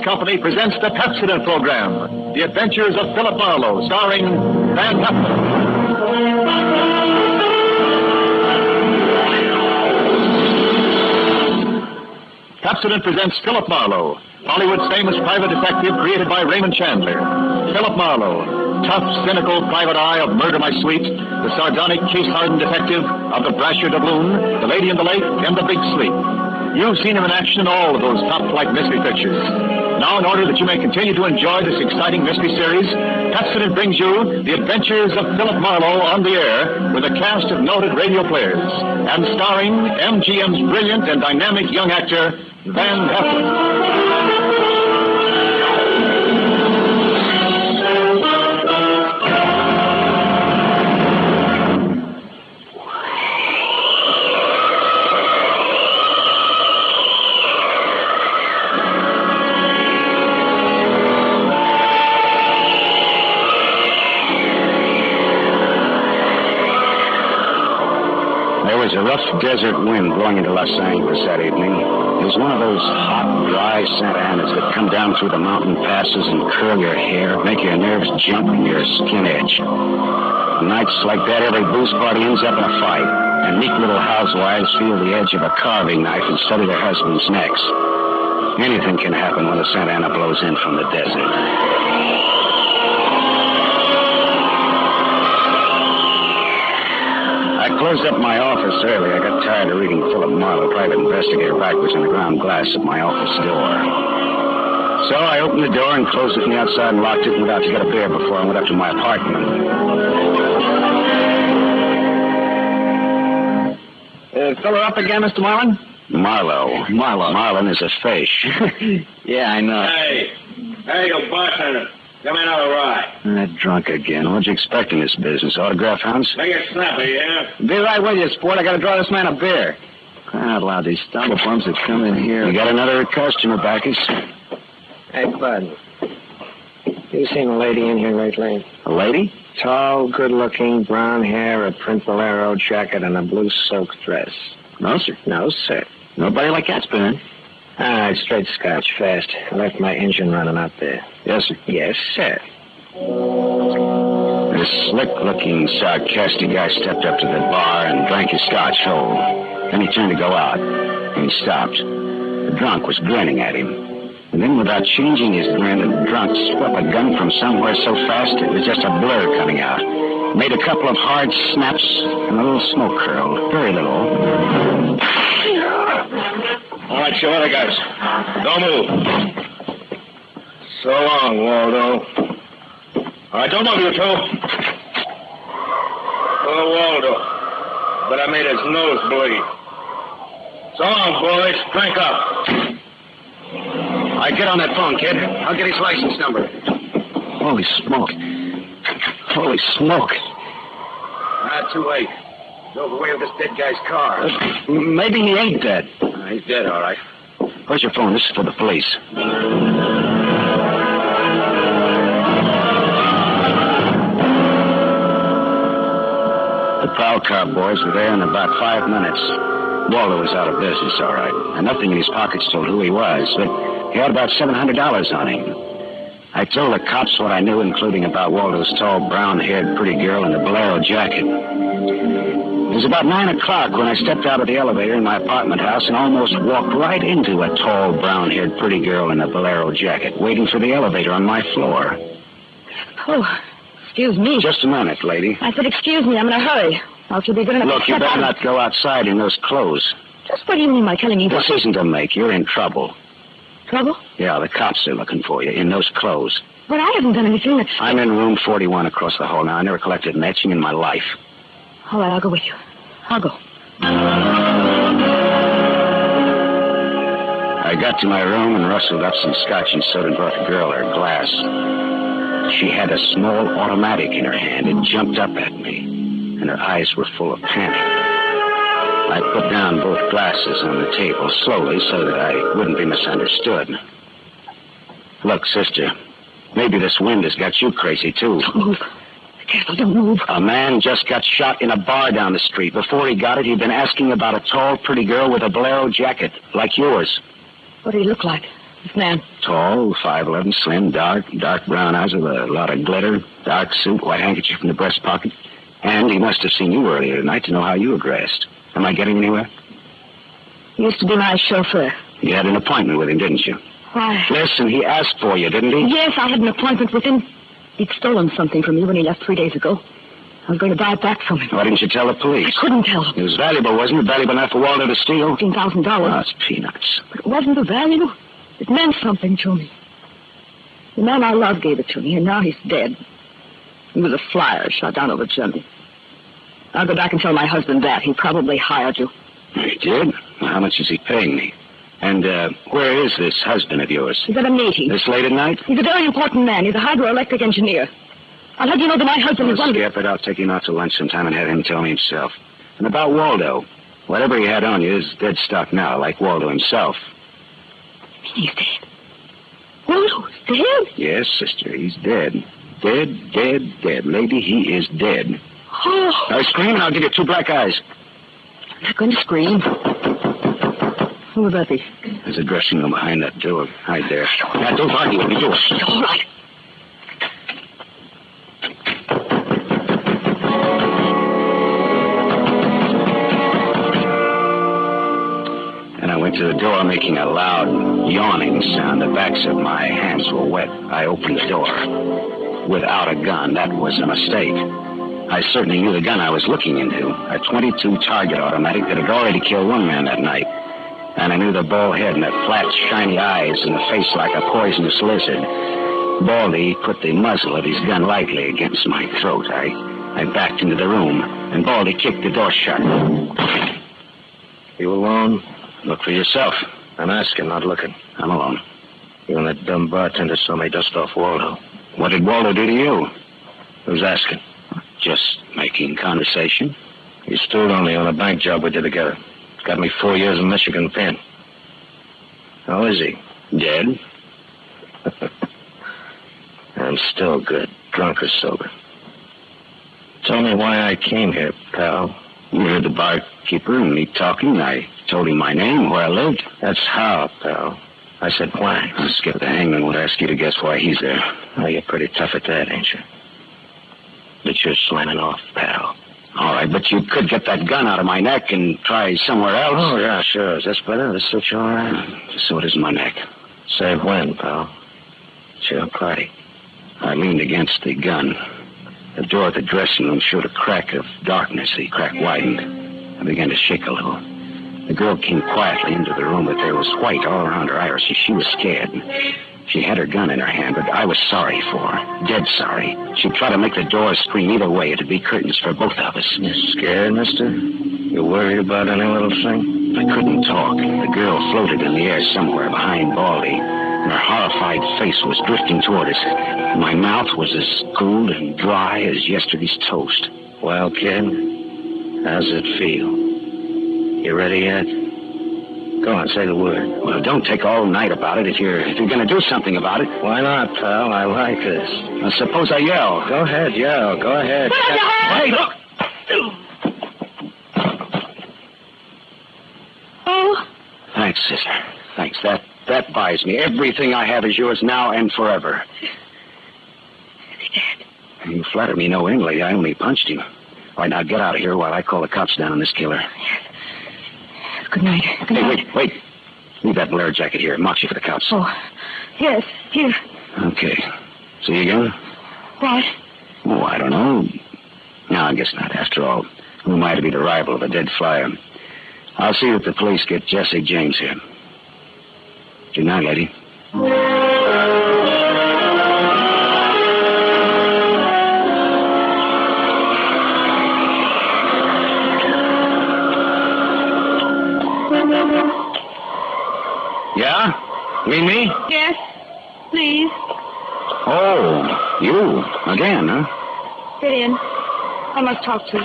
Company presents the Pepsodent program, The Adventures of Philip Marloe, starring Van Heflin. Pepsodent presents Philip Marloe, Hollywood's famous private detective created by Raymond Chandler. Philip Marloe, tough, cynical private eye of Murder My Sweet, the sardonic, case-hardened detective of The Brasher Doubloon, The Lady in the Lake, and The Big Sleep. You've seen him in action in all of those top-flight mystery pictures. Now, in order that you may continue to enjoy this exciting mystery series, Pepsodent brings you The Adventures of Philip Marloe on the air with a cast of noted radio players and starring MGM's brilliant and dynamic young actor, Van Heflin. There was a rough desert wind blowing into Los Angeles that evening. It was one of those hot, dry Santa Anas that come down through the mountain passes and curl your hair, make your nerves jump and your skin itch. Nights like that, every booze party ends up in a fight, and meek little housewives feel the edge of a carving knife and study their husbands' necks. Anything can happen when the Santa Ana blows in from the desert. I closed up my office early. I got tired of reading Philip Marloe, private investigator, backwards in the ground glass of my office door. So I opened the door and closed it from the outside and locked it and went out to get a beer before I went up to my apartment. Fill her up again, Mr. Marlin? Marlowe. Marlin is a fish. Yeah, I know. Hey, you bartender. Come in another ride. Drunk again. What'd you expect in this business? Autograph hounds? Make it snappy, yeah? Be right with you, sport. I gotta draw this man a beer. Crying out loud, these stumble bums that come in here. You got another customer, Bacchus. Hey, Bud. You seen a lady in here lately? A lady? Tall, good-looking, brown hair, a print bolero jacket, and a blue silk dress. No, sir. No, sir. Nobody like that's been in. All right, straight scotch, fast. I left my engine running out there. Yes, sir. Yes, sir. This slick-looking, sarcastic guy stepped up to the bar and drank his scotch whole. Then he turned to go out, and he stopped. The drunk was grinning at him. And then, without changing his grin, the drunk swept a gun from somewhere so fast it was just a blur coming out. Made a couple of hard snaps, and a little smoke curled. Very little. All right, show other guys. Don't move. So long, Waldo. All right, don't move, you two. Oh, Waldo. But I made his nose bleed. So long, boys. Drink up. All right, get on that phone, kid. I'll get his license number. Holy smoke. Holy smoke. Too late. Drove away with this dead guy's car. Maybe he ain't dead. He's dead, all right. Where's your phone? This is for the police. The prowl car boys were there in about 5 minutes. Waldo was out of business, all right. And nothing in his pockets told who he was, but he had about $700 on him. I told the cops what I knew, including about Waldo's tall, brown-haired pretty girl in the bolero jacket. It was about 9 o'clock when I stepped out of the elevator in my apartment house and almost walked right into a tall, brown-haired pretty girl in a bolero jacket, waiting for the elevator on my floor. Oh, excuse me. Just a minute, lady. I said, excuse me, I'm in a hurry. I'll be good enough Look, to you step better out. not go outside in those clothes. Just what do you mean by telling me This what? isn't a make. You're in trouble. Trouble? Yeah, the cops are looking for you in those clothes. But I haven't done anything that's... I'm in room 41 across the hall now. I never collected an etching in my life. All right, I'll go with you. I'll go. I got to my room and rustled up some scotch and soda and brought the girl her glass. She had a small automatic in her hand. It jumped up at me, and her eyes were full of panic. I put down both glasses on the table slowly so that I wouldn't be misunderstood. Look, sister, maybe this wind has got you crazy, too. Don't move. Be careful, don't move. A man just got shot in a bar down the street. Before he got it, he'd been asking about a tall, pretty girl with a bolero jacket, like yours. What did he look like? This man. Tall, 5'11", slim, dark brown eyes with a lot of glitter, dark suit, white handkerchief in the breast pocket. And he must have seen you earlier tonight to know how you were dressed. Am I getting anywhere? He used to be my chauffeur. You had an appointment with him, didn't you? Why? Listen, he asked for you, didn't he? Yes, I had an appointment with him. He'd stolen something from me when he left 3 days ago. I was going to buy it back from him. Why didn't you tell the police? I couldn't tell him. It was valuable, wasn't it? Valuable enough for Waldo to steal? $15,000. Oh, it's peanuts. But it wasn't the value. It meant something to me. The man I loved gave it to me, and now he's dead. He was a flyer shot down over Germany. I'll go back and tell my husband that. He probably hired you. He did? Well, how much is he paying me? And where is this husband of yours? He's at a meeting. This late at night? He's a very important man. He's a hydroelectric engineer. I'll let you know that my husband is one of the... Skip it. I'll take him out to lunch sometime and have him tell me himself. And about Waldo, whatever he had on you is dead stock now, like Waldo himself. He's dead. Waldo's dead? Yes, sister, he's dead. Dead. Lady, he is dead. Oh. Now scream and I'll give you 2 black eyes. I'm not going to scream. Who would that be? There's a dressing room behind that door. Hide there. Now, don't argue with me. Do it. It's all right. And I went to the door, making a loud, yawning sound. The backs of my hands were wet. I opened the door. Without a gun, that was a mistake. I certainly knew the gun I was looking into. A .22 target automatic that had already killed one man that night. And I knew the bald head and the flat, shiny eyes and the face like a poisonous lizard. Baldy put the muzzle of his gun lightly against my throat. I backed into the room, and Baldy kicked the door shut. You alone? Look for yourself. I'm asking, not looking. I'm alone. You and that dumb bartender saw me dust off Waldo. What did Waldo do to you? Who's asking? Just making conversation. He stood on me on a bank job we did together. Got me 4 years in Michigan pen. How is he? Dead? I'm still good, drunk or sober. Tell me why I came here, pal. You heard the barkeeper and me talking. I told him my name, where I lived. That's how, pal. I said why. Skip the hangman would ask you to guess why he's there. Oh, you're pretty tough at that, ain't you? But you're slamming off, pal. All right, but you could get that gun out of my neck and try somewhere else. Oh, yeah, sure. Is this better? This suits you all right? So it is my neck. Say when, pal? It's your party. I leaned against the gun. The door of the dressing room showed a crack of darkness. The crack widened. I began to shake a little. The girl came quietly into the room, but there was white all around her iris. She was scared. She had her gun in her hand, but I was sorry for her. Dead sorry. She'd try to make the door scream either way. It'd be curtains for both of us. You scared, mister? You worried about any little thing? I couldn't talk. The girl floated in the air somewhere behind Baldy, and her horrified face was drifting toward us. My mouth was as cold and dry as yesterday's toast. Well, kid, how's it feel? You ready yet? Go on, say the word. Well, don't take all night about it if you're going to do something about it. Why not, pal? I like this. Well, suppose I yell. Go ahead, yell. Go ahead. Hey, look! Oh. Thanks, sister. Thanks. That buys me. Everything I have is yours now and forever. Is he dead? You flatter me no end, lady. I only punched him. All right, now get out of here while I call the cops down on this killer. Yes. Good night. Good night. Hey, wait. Leave that Blair jacket here. It marks you for the cops. Oh, yes, here. Okay. See you again? Why? Oh, I don't know. No, I guess not. After all, who am I to be the rival of a dead flyer? I'll see that the police get Jesse James here. Good night, lady. Yeah? You mean me? Yes, please. Oh, you. Again, huh? Get in. I must talk to you.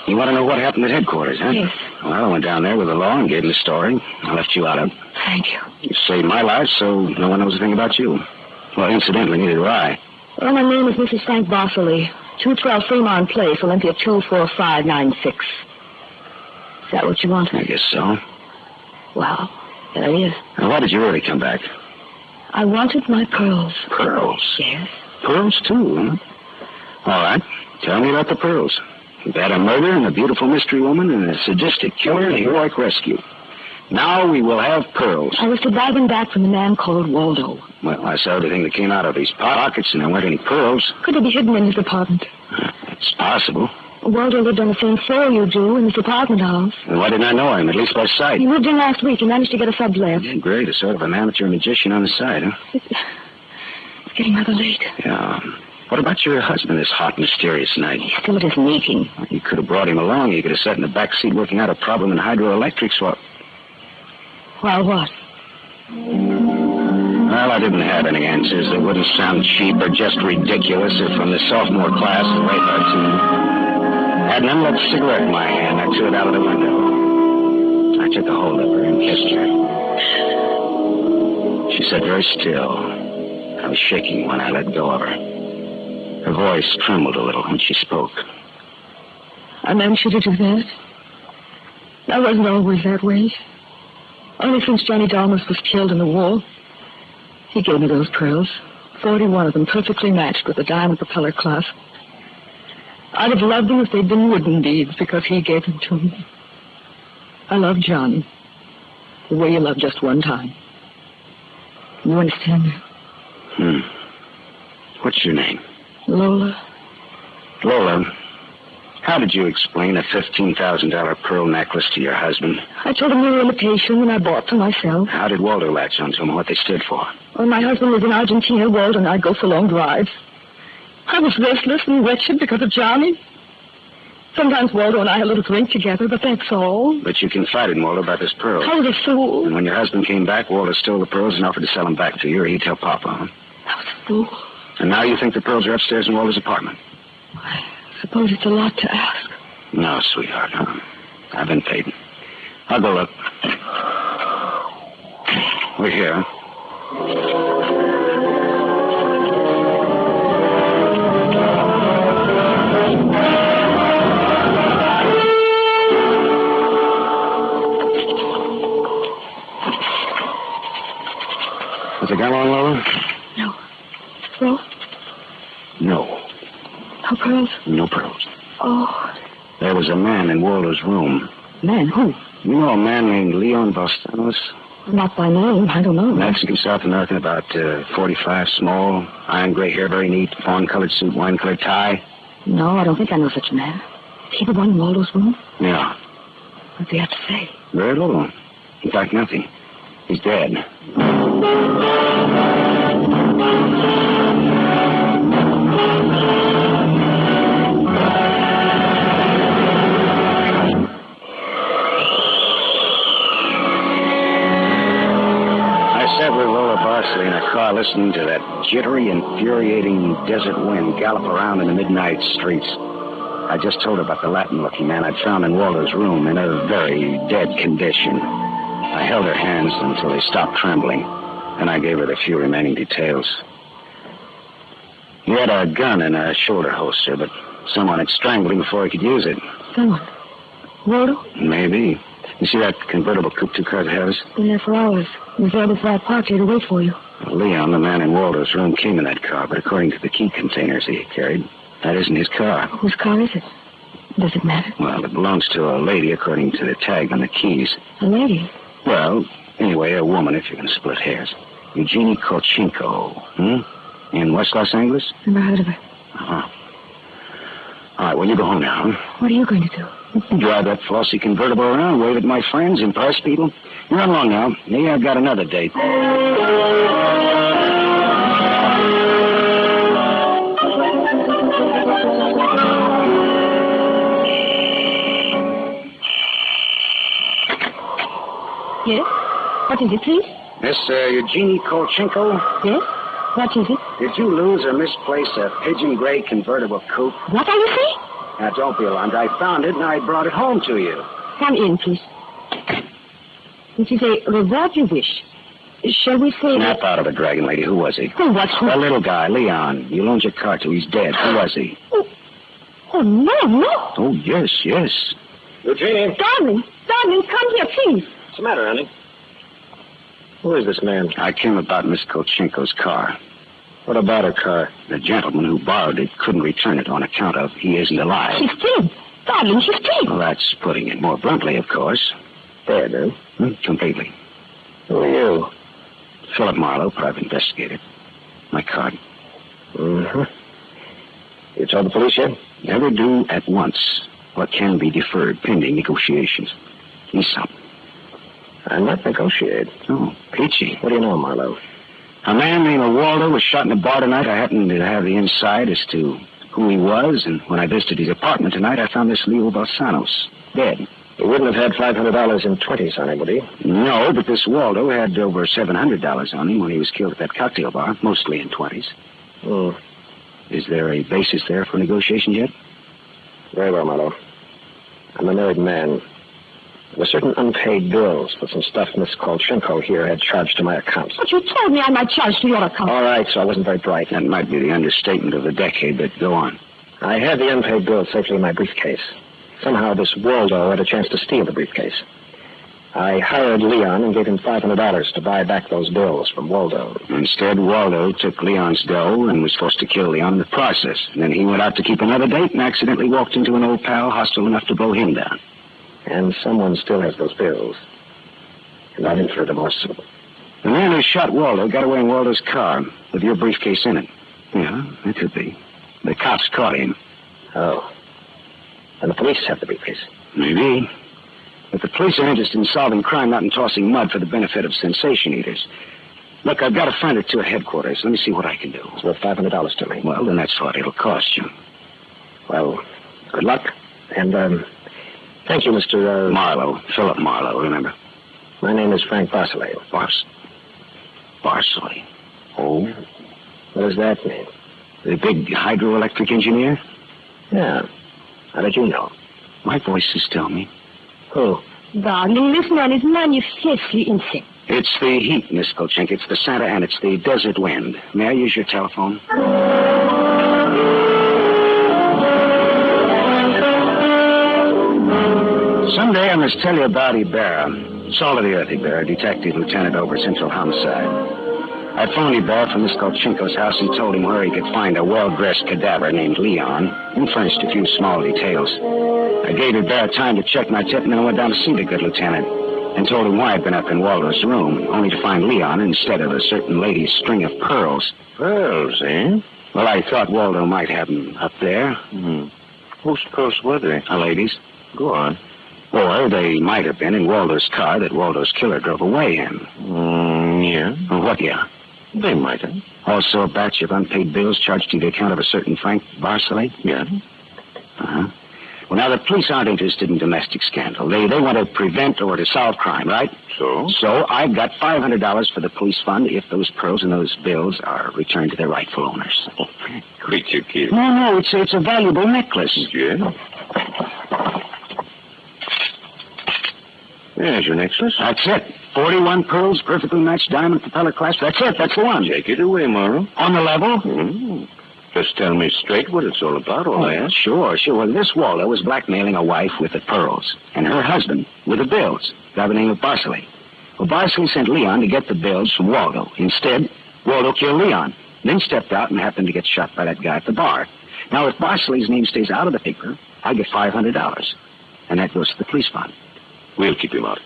You want to know what happened at headquarters, huh? Yes. Well, I went down there with the law and gave them the story. I left you out of it. Thank you. You saved my life, so no one knows a thing about you. Well, incidentally, neither do I. Well, my name is Mrs. Frank Bartley, 212 Fremont Place, Olympia 24596. Is that what you want? I guess so. Well, There he is. Now, why did you really come back? I wanted my pearls. Pearls? Yes. Pearls, too, huh? All right. Tell me about the pearls. You've had a murder and a beautiful mystery woman and a sadistic killer and a heroic rescue. Now we will have pearls. I was to buy them back from a man called Waldo. Well, I saw everything that came out of his pockets, and there weren't any pearls. Could they be hidden in his apartment? It's possible. Waldo lived on the same floor you do in his apartment house. And why didn't I know him, at least by sight? He moved in last week. He managed to get a sublet. Yeah, great. A sort of an amateur magician on the side, huh? It's getting rather late. Yeah. What about your husband this hot, mysterious night? He's still at his meeting. You could have brought him along. You could have sat in the back seat working out a problem in hydroelectrics. While what? Well, I didn't have any answers that wouldn't sound cheap or just ridiculous if from the sophomore class the radar team had an unlit cigarette in my hand. I threw it out of the window. I took a hold of her and kissed her. She sat very still. I was shaking when I let go of her. Her voice trembled a little when she spoke. I meant you to do that. I wasn't always that way. Only since Johnny Dalmas was killed in the war. He gave me those pearls. 41 of them, perfectly matched with the diamond propeller clasp. I'd have loved them if they'd been wooden beads, because he gave them to me. I love Johnny. The way you love just one time. You understand me? What's your name? Lola. Lola, how did you explain a $15,000 pearl necklace to your husband? I told him we were imitation, and I bought for myself. How did Waldo latch onto them and what they stood for? When my husband was in Argentina, Waldo and I'd go for long drives. I was restless and wretched because of Johnny. Sometimes Waldo and I had a little drink together, but that's all. But you confided in Waldo about this pearl. I was a fool. And when your husband came back, Waldo stole the pearls and offered to sell them back to you, or he'd tell Papa, huh? I was a fool. And now you think the pearls are upstairs in Waldo's apartment? I suppose it's a lot to ask. No, sweetheart. I've been paid. I'll go look. We're here. Has it gone long, Lola? No. No? No. No pearls? No pearls. Oh. There was a man in Waldo's room. Man, who? You know a man named Leon Bostanos? Not by name. I don't know. Mexican, South American, about 45, small, iron gray hair, very neat, fawn-colored suit, wine-colored tie. No, I don't think I know such a man. Is he the one in Waldo's room? Yeah. What does he have to say? Very little. In fact, nothing. He's dead. In a car listening to that jittery, infuriating desert wind gallop around in the midnight streets. I just told her about the Latin-looking man I'd found in Waldo's room in a very dead condition. I held her hands until they stopped trembling, and I gave her the few remaining details. He had a gun in a shoulder holster, but someone had strangled him before he could use it. Someone? Waldo? Maybe. You see that convertible coupe two cars ahead of us? Been there for hours. We've there before I parked here to wait for you. Leon, the man in Waldo's room, came in that car, but according to the key containers he carried, that isn't his car. Whose car is it? Does it matter? Well, it belongs to a lady according to the tag on the keys. A lady? Well, anyway, a woman, if you're going to split hairs. Eugenie Kolchenko, in West Los Angeles? Never heard of her. Uh-huh. All right, well, you go home now, huh? What are you going to do? Drive that flossy convertible around, wave at my friends, impress people. You run along now. Maybe I've got another date. Yes? What is it, please? Miss Eugenie Kolchenko? Yes? What is it? Did you lose or misplace a pigeon gray convertible coupe? What are you saying? Now, don't be alarmed. I found it, and I brought it home to you. Come in, please. This is a reward you wish. Shall we say... Snap out of it, Dragon Lady. Who was he? Oh, what's... A little guy, Leon. You loaned your car to. He's dead. Who was he? Oh, no. Oh, yes. Eugenie. Darling, come here, please. What's the matter, honey? Who is this man? I came about Miss Kolchenko's car. What about her car? The gentleman who borrowed it couldn't return it on account of he isn't alive. She's dead. Darling, she's dead. Well, that's putting it more bluntly, of course. Dead, huh? Completely. Who are you? Philip Marloe, private investigator. My card. Mm-hmm. You told the police yet? Never do at once what can be deferred pending negotiations. He's something. I'm not negotiate. Oh, peachy. What do you know, Marlowe? A man named Waldo was shot in a bar tonight. I happened to have the inside as to who he was, and when I visited his apartment tonight, I found this Leo Balsanos dead. He wouldn't have had $500 in 20s on him, would he? No, but this Waldo had over $700 on him when he was killed at that cocktail bar, mostly in 20s. Hmm. Is there a basis there for negotiations yet? Very well, Marlowe. I'm a married man. There were certain unpaid bills for some stuff Miss Kolchenko here had charged to my account. But you told me I might charge to your account. All right, so I wasn't very bright. That might be the understatement of the decade, but go on. I had the unpaid bills safely in my briefcase. Somehow this Waldo had a chance to steal the briefcase. I hired Leon and gave him $500 to buy back those bills from Waldo. Instead, Waldo took Leon's dough and was forced to kill Leon in the process. And then he went out to keep another date and accidentally walked into an old pal hostile enough to blow him down. And someone still has those bills. And I'm in for remorse. The man who shot Waldo got away in Waldo's car with your briefcase in it. Yeah, that could be. The cops caught him. Oh. And the police have the briefcase. Maybe. But the police are interested in solving crime, not in tossing mud for the benefit of sensation eaters. Look, I've got a friend or two at headquarters. Let me see what I can do. It's worth $500 to me. Well, then that's what it'll cost you. Well, good luck. And, thank you, Mr. Marlowe. Philip Marlowe, remember? My name is Frank Barcelay. Barcelay. Oh? What does that mean? The big hydroelectric engineer? Yeah. How did you know? My voices tell me. Who? Darling, this man is manifestly insane. It's the heat, Miss Kolchenko. It's the Santa and it's the desert wind. May I use your telephone? Someday I must tell you about Ibarra. Salt of the earth Ibarra, detective lieutenant over Central Homicide. I phoned Ibarra from Miss Kolchenko's house and told him where he could find a well-dressed cadaver named Leon and furnished a few small details. I gave Ibarra time to check my tip and then I went down to see the good lieutenant and told him why I'd been up in Waldo's room, only to find Leon instead of a certain lady's string of pearls. Pearls, eh? Well, I thought Waldo might have them up there. Whose pearls were they? A lady's. Go on. Or they might have been in Waldo's car that Waldo's killer drove away in. Yeah. Well, what, yeah? They might have. Also a batch of unpaid bills charged to the account of a certain Frank Barcelay? Yeah. Uh-huh. Well, now, the police aren't interested in domestic scandal. They want to prevent or to solve crime, right? So I've got $500 for the police fund if those pearls and those bills are returned to their rightful owners. Creature kid. No, it's a valuable necklace. Yeah? There's your necklace. That's it. 41 pearls, perfectly matched diamond propeller clasp. That's it. That's the one. Take it away, Marlowe. On the level? Just tell me straight what it's all about, all I ask. Sure. Well, this Waldo was blackmailing a wife with the pearls, and her husband with the bills, by the name of Barcelay. Well, Barcelay sent Leon to get the bills from Waldo. Instead, Waldo killed Leon, then stepped out and happened to get shot by that guy at the bar. Now, if Barcelay's name stays out of the paper, I get $500, and that goes to the police fund. We'll keep him out.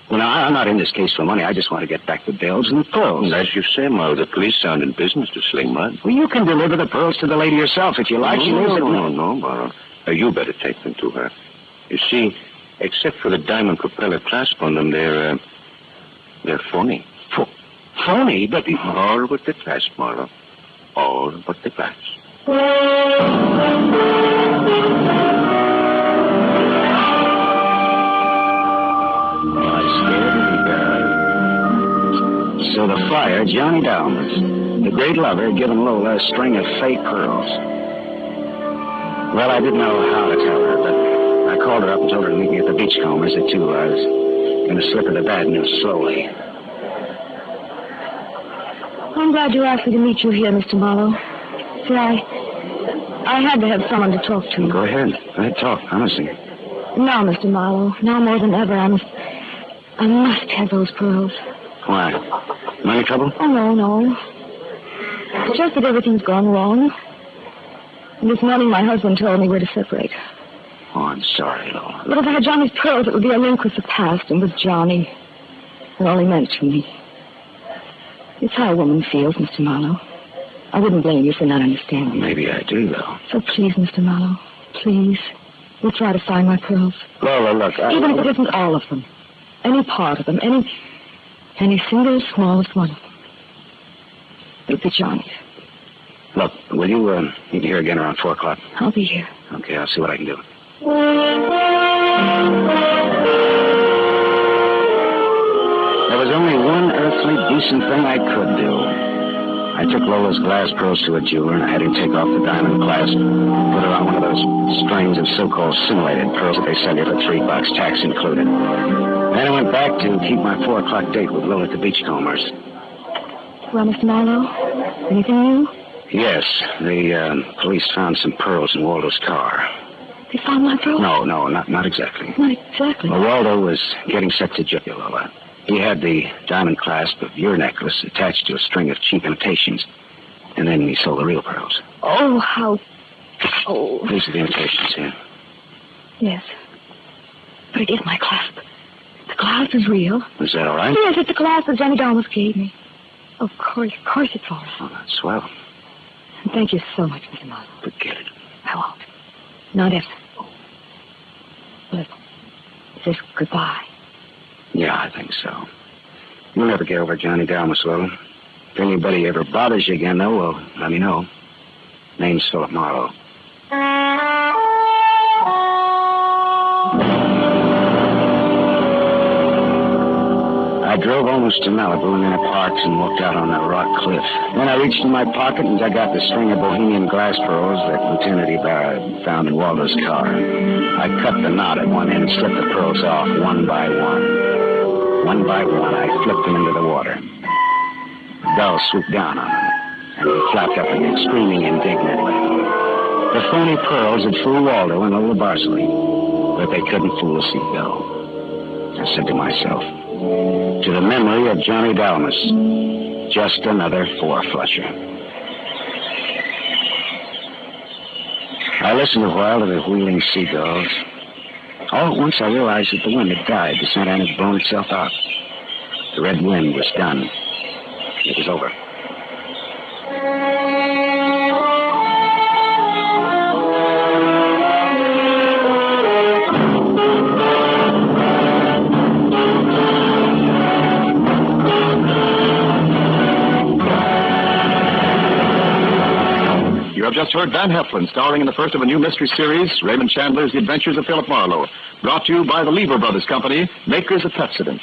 Well, now, I'm not in this case for money. I just want to get back the bills and the pearls. As you say, Marlowe, the police aren't in business to sling mud. Well, you can deliver the pearls to the lady yourself if you like. No, Marlowe. You better take them to her. You see, except for the diamond propeller clasp on them, they're phony. Phony? But... All but the clasp, Marlowe. All but the clasp. So the flyer, Johnny Dalmas, the great lover, had given Lola a string of fake pearls. Well, I didn't know how to tell her, but I called her up and told her to meet me at the Beachcombers at 2. I was going to slip her the bad news slowly. I'm glad you asked me to meet you here, Mr. Marlowe. See, I had to have someone to talk to. Go ahead. Talk, honestly. Now, Mr. Marlowe, now more than ever, I must have those pearls. Why? Money trouble? Oh, no. It's just that everything's gone wrong. And this morning my husband told me we're to separate. Oh, I'm sorry, Lola. But if I had Johnny's pearls, it would be a link with the past and with Johnny. And all he meant to me. It's how a woman feels, Mr. Marlowe. I wouldn't blame you for not understanding. Maybe I do, though. So please, Mr. Marlowe, please, we'll try to find my pearls. Lola, look, Even if it isn't all of them. Any part of them. Any single smallest one of them. It'll be Johnny's. Look, will you be here again around 4 o'clock? I'll be here. Okay, I'll see what I can do. There was only one earthly decent thing I could do. I took Lola's glass pearls to a jeweler and I had him take off the diamond clasp, put it on one of those strings of so-called simulated pearls that they sell you for $3, tax included. Then I went back to keep my 4 o'clock date with Lola at the Beachcombers. Well, Mr. Marlowe, anything new? Yes, the police found some pearls in Waldo's car. They found my pearls? No, not exactly. Not exactly. Well, Waldo was getting set to jail, Lola. He had the diamond clasp of your necklace attached to a string of cheap imitations. And then he sold the real pearls. Oh, how... Oh. These are the imitations here. Yes. But it is my clasp. The clasp is real. Is that all right? Yes, it's the clasp that Johnny Dalmas gave me. Of course it's all right. Oh, that's swell. And thank you so much, Mr. Marlowe. Forget it. I won't. Not if. But this goodbye. Yeah, I think so. You'll never get over Johnny Dalmas, Lola. If anybody ever bothers you again, though, well, let me know. Name's Philip Marloe. I drove almost to Malibu and then I parked and walked out on that rock cliff. Then I reached in my pocket and I got the string of Bohemian glass pearls that Lieutenant Ibarra found in Waldo's car. I cut the knot at one end and slipped the pearls off one by one. One by one, I flipped them into the water. The bell swooped down on them, and they flapped up again, screaming indignantly. The phony pearls had fooled Waldo and Lola Barsley, but they couldn't fool a seagull. I said to myself, to the memory of Johnny Dalmas, just another four-flusher. I listened a while to the wheeling seagulls. All at once I realized that the wind had died. The Santa Ana had blown itself out. The red wind was done. It was over. You have just heard Van Heflin, starring in the first of a new mystery series, Raymond Chandler's The Adventures of Philip Marloe, brought to you by the Lever Brothers Company, makers of Pepsodent.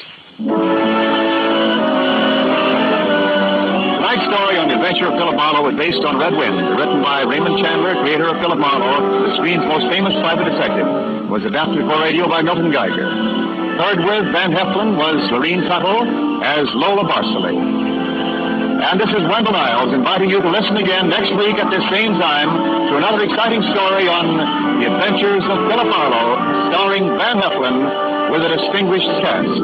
Tonight's story on The Adventure of Philip Marloe is based on Red Wind, written by Raymond Chandler, creator of Philip Marlowe, the screen's most famous private detective. It was adapted for radio by Milton Geiger. Third with Van Heflin was Lorene Tuttle as Lola Barsley. And this is Wendell Niles inviting you to listen again next week at this same time to another exciting story on The Adventures of Philip Marloe, starring Van Heflin with a distinguished cast.